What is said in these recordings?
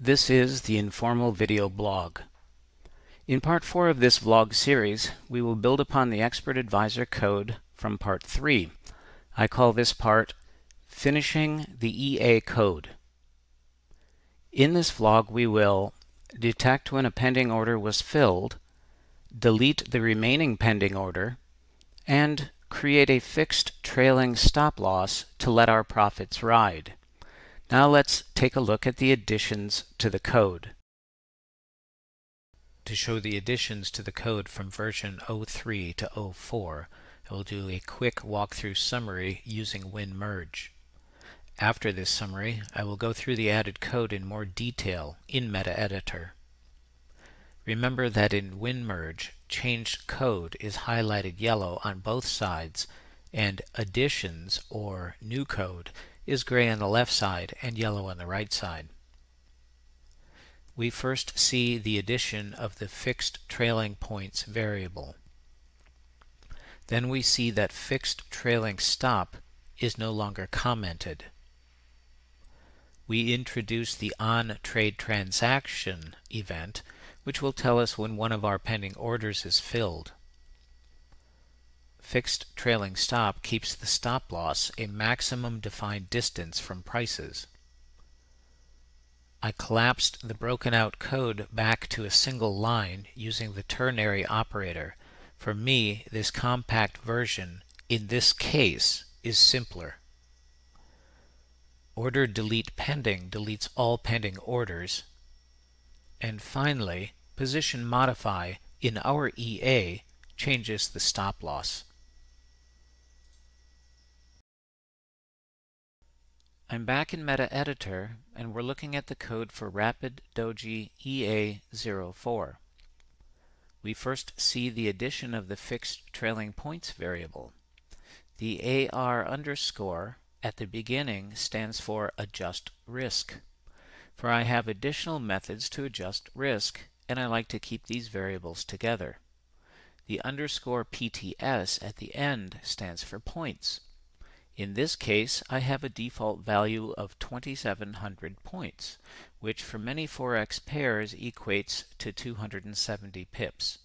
This is the Informal Video Blog. In Part 4 of this vlog series, we will build upon the Expert Advisor code from Part 3. I call this part Finishing the EA Code. In this vlog, we will detect when a pending order was filled, delete the remaining pending order, and create a fixed trailing stop loss to let our profits ride. Now let's take a look at the additions to the code. To show the additions to the code from version 03 to 04, I will do a quick walkthrough summary using WinMerge. After this summary, I will go through the added code in more detail in MetaEditor. Remember that in WinMerge, changed code is highlighted yellow on both sides, and additions, or new code, is gray on the left side and yellow on the right side. We first see the addition of the fixed trailing points variable. Then we see that fixed trailing stop is no longer commented. We introduce the on-trade transaction event, which will tell us when one of our pending orders is filled. Fixed trailing stop keeps the stop loss a maximum defined distance from prices. I collapsed the broken out code back to a single line using the ternary operator. For me, this compact version, in this case, is simpler. Order delete pending deletes all pending orders. And finally, position modify in our EA changes the stop loss. I'm back in MetaEditor, and we're looking at the code for Rapid Doji EA04. We first see the addition of the fixed trailing points variable. The AR underscore at the beginning stands for adjust risk, for I have additional methods to adjust risk, and I like to keep these variables together. The underscore PTS at the end stands for points. In this case, I have a default value of 2,700 points, which for many ForEx pairs equates to 270 pips.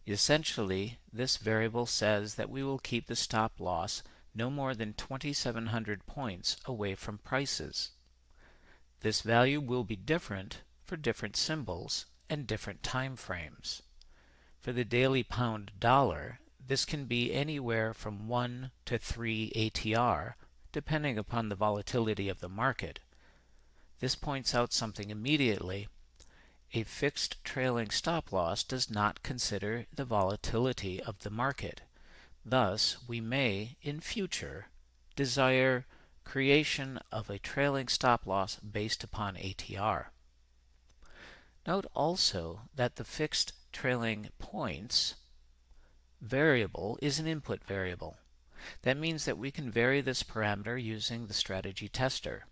Essentially, this variable says that we will keep the stop loss no more than 2,700 points away from prices. This value will be different for different symbols and different time frames. For the daily pound dollar, this can be anywhere from 1 to 3 ATR, depending upon the volatility of the market. This points out something immediately. A fixed trailing stop loss does not consider the volatility of the market. Thus, we may, in future, desire creation of a trailing stop loss based upon ATR. Note also that the fixed trailing points variable is an input variable. That means that we can vary this parameter using the strategy tester.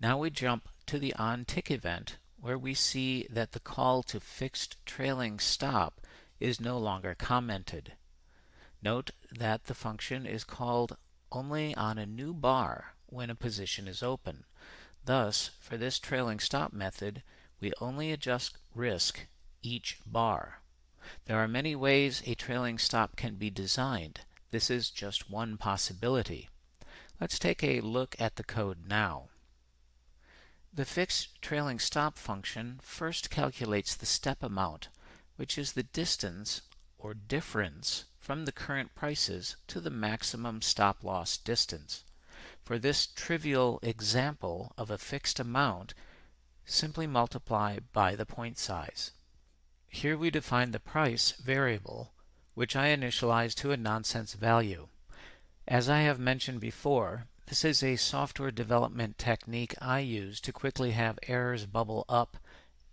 Now we jump to the on-tick event, where we see that the call to fixed trailing stop is no longer commented. Note that the function is called only on a new bar when a position is open. Thus, for this trailing stop method, we only adjust risk each bar. There are many ways a trailing stop can be designed. This is just one possibility. Let's take a look at the code now. The fixed trailing stop function first calculates the step amount, which is the distance or difference from the current prices to the maximum stop loss distance. For this trivial example of a fixed amount, simply multiply by the point size. Here we define the price variable, which I initialize to a nonsense value. As I have mentioned before, this is a software development technique I use to quickly have errors bubble up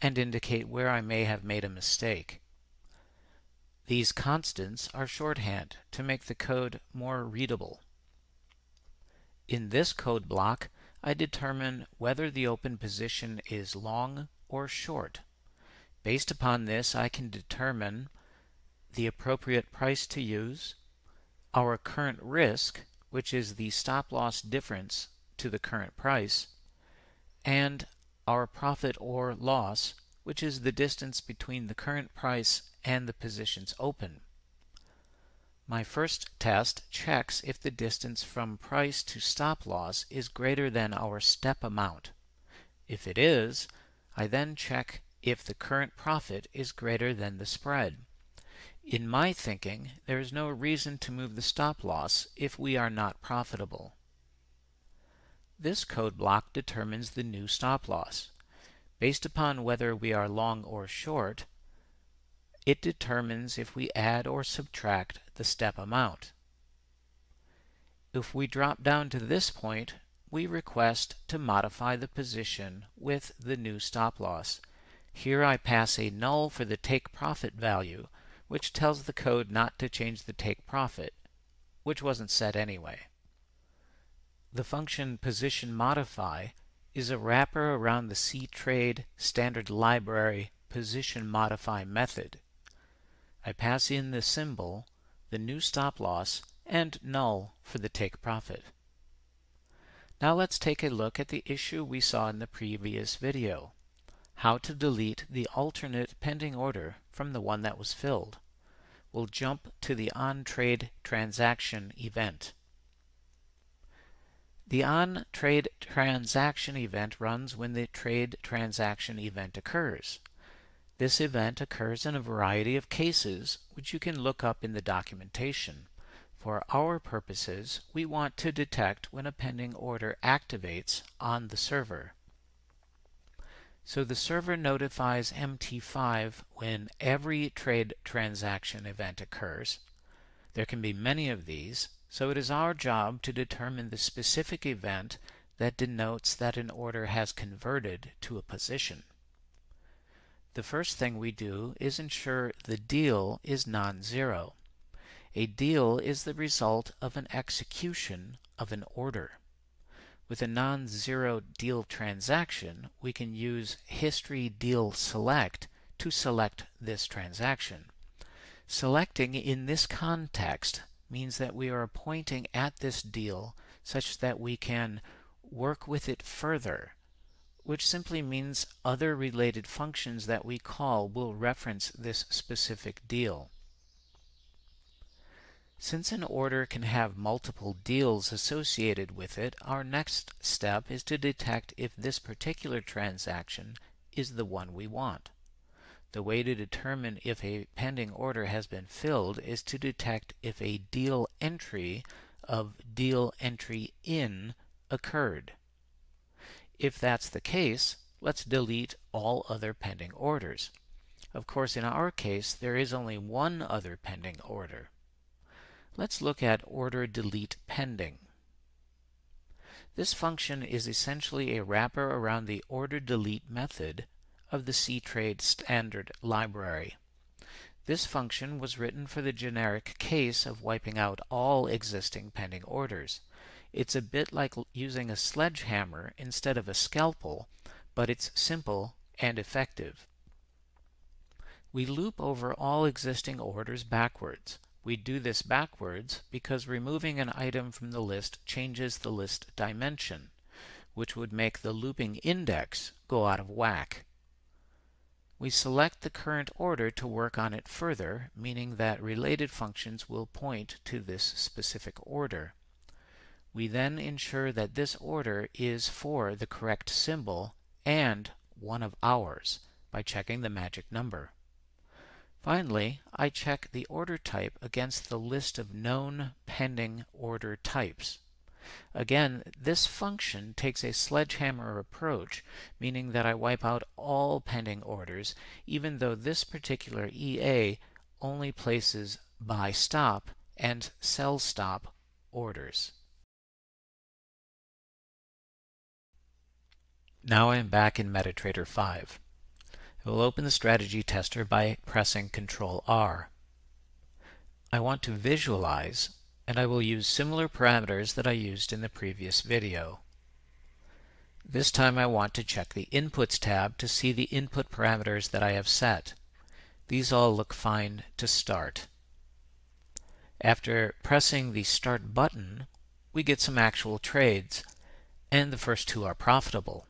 and indicate where I may have made a mistake. These constants are shorthand to make the code more readable. In this code block, I determine whether the open position is long or short. Based upon this, I can determine the appropriate price to use, our current risk, which is the stop loss difference to the current price, and our profit or loss, which is the distance between the current price and the positions open. My first test checks if the distance from price to stop loss is greater than our step amount. If it is, I then check if the current profit is greater than the spread. In my thinking, there is no reason to move the stop loss if we are not profitable. This code block determines the new stop loss. Based upon whether we are long or short, it determines if we add or subtract the step amount. If we drop down to this point, we request to modify the position with the new stop loss. Here I pass a null for the take profit value, which tells the code not to change the take profit, which wasn't set anyway. The function position modify is a wrapper around the ctrade standard library position modify method. I pass in the symbol, the new stop loss, and null for the take profit. Now let's take a look at the issue we saw in the previous video, how to delete the alternate pending order from the one that was filled. We'll jump to the on-trade transaction event. The on-trade transaction event runs when the trade transaction event occurs. This event occurs in a variety of cases, which you can look up in the documentation. For our purposes, we want to detect when a pending order activates on the server. So the server notifies MT5 when every trade transaction event occurs. There can be many of these, so it is our job to determine the specific event that denotes that an order has converted to a position. The first thing we do is ensure the deal is non-zero. A deal is the result of an execution of an order. With a non-zero deal transaction, we can use history deal select to select this transaction. Selecting in this context means that we are pointing at this deal such that we can work with it further, which simply means other related functions that we call will reference this specific deal. Since an order can have multiple deals associated with it, our next step is to detect if this particular transaction is the one we want. The way to determine if a pending order has been filled is to detect if a deal entry of deal entry in occurred. If that's the case, let's delete all other pending orders. Of course, in our case, there is only one other pending order. Let's look at order delete pending. This function is essentially a wrapper around the order delete method of the ctrade standard library. This function was written for the generic case of wiping out all existing pending orders. It's a bit like using a sledgehammer instead of a scalpel, but it's simple and effective. We loop over all existing orders backwards. We do this backwards because removing an item from the list changes the list dimension, which would make the looping index go out of whack. We select the current order to work on it further, meaning that related functions will point to this specific order. We then ensure that this order is for the correct symbol and one of ours by checking the magic number. Finally, I check the order type against the list of known pending order types. Again, this function takes a sledgehammer approach, meaning that I wipe out all pending orders, even though this particular EA only places buy stop and sell stop orders. Now I am back in MetaTrader 5. I will open the strategy tester by pressing Ctrl-R. I want to visualize, and I will use similar parameters that I used in the previous video. This time I want to check the Inputs tab to see the input parameters that I have set. These all look fine to start. After pressing the Start button, we get some actual trades, and the first two are profitable.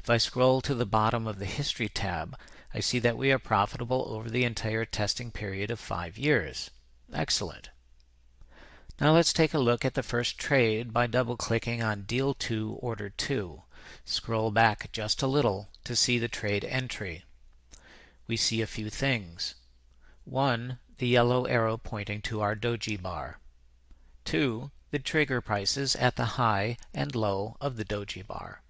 If I scroll to the bottom of the History tab, I see that we are profitable over the entire testing period of 5 years. Excellent. Now let's take a look at the first trade by double-clicking on Deal 2, Order 2. Scroll back just a little to see the trade entry. We see a few things. 1. The yellow arrow pointing to our Doji bar. 2. The trigger prices at the high and low of the Doji bar.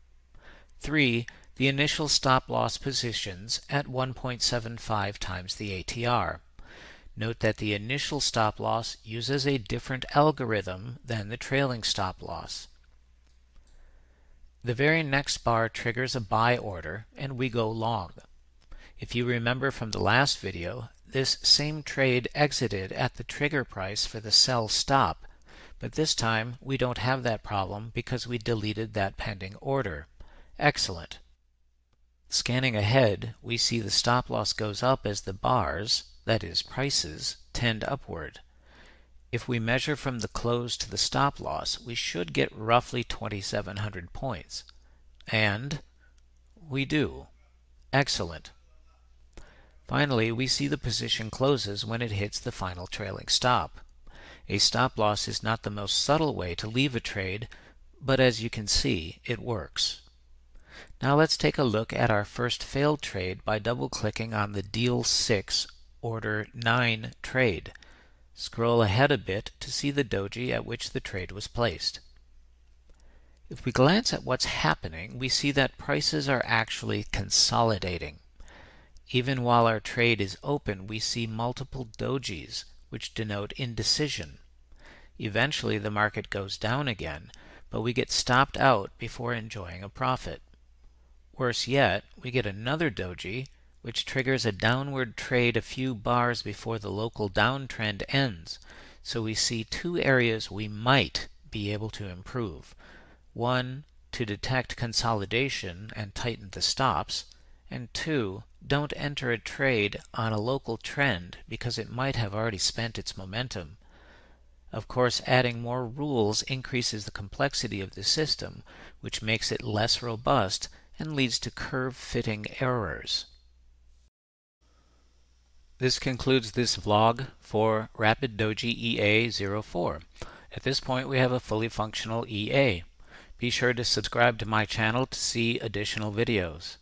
3. The initial stop-loss positions at 1.75 times the ATR. Note that the initial stop-loss uses a different algorithm than the trailing stop-loss. The very next bar triggers a buy order, and we go long. If you remember from the last video, this same trade exited at the trigger price for the sell stop, but this time we don't have that problem because we deleted that pending order. Excellent. Scanning ahead, we see the stop-loss goes up as the bars, that is prices, tend upward. If we measure from the close to the stop-loss, we should get roughly 2,700 points. And we do. Excellent. Finally, we see the position closes when it hits the final trailing stop. A stop-loss is not the most subtle way to leave a trade, but as you can see, it works. Now let's take a look at our first failed trade by double-clicking on the Deal 6, Order 9 trade. Scroll ahead a bit to see the doji at which the trade was placed. If we glance at what's happening, we see that prices are actually consolidating. Even while our trade is open, we see multiple dojis, which denote indecision. Eventually the market goes down again, but we get stopped out before enjoying a profit. Worse yet, we get another doji, which triggers a downward trade a few bars before the local downtrend ends. So we see two areas we might be able to improve. One, to detect consolidation and tighten the stops, and 2, don't enter a trade on a local trend because it might have already spent its momentum. Of course, adding more rules increases the complexity of the system, which makes it less robust and leads to curve-fitting errors. This concludes this vlog for Rapid Doji EA04. At this point we have a fully functional EA. Be sure to subscribe to my channel to see additional videos.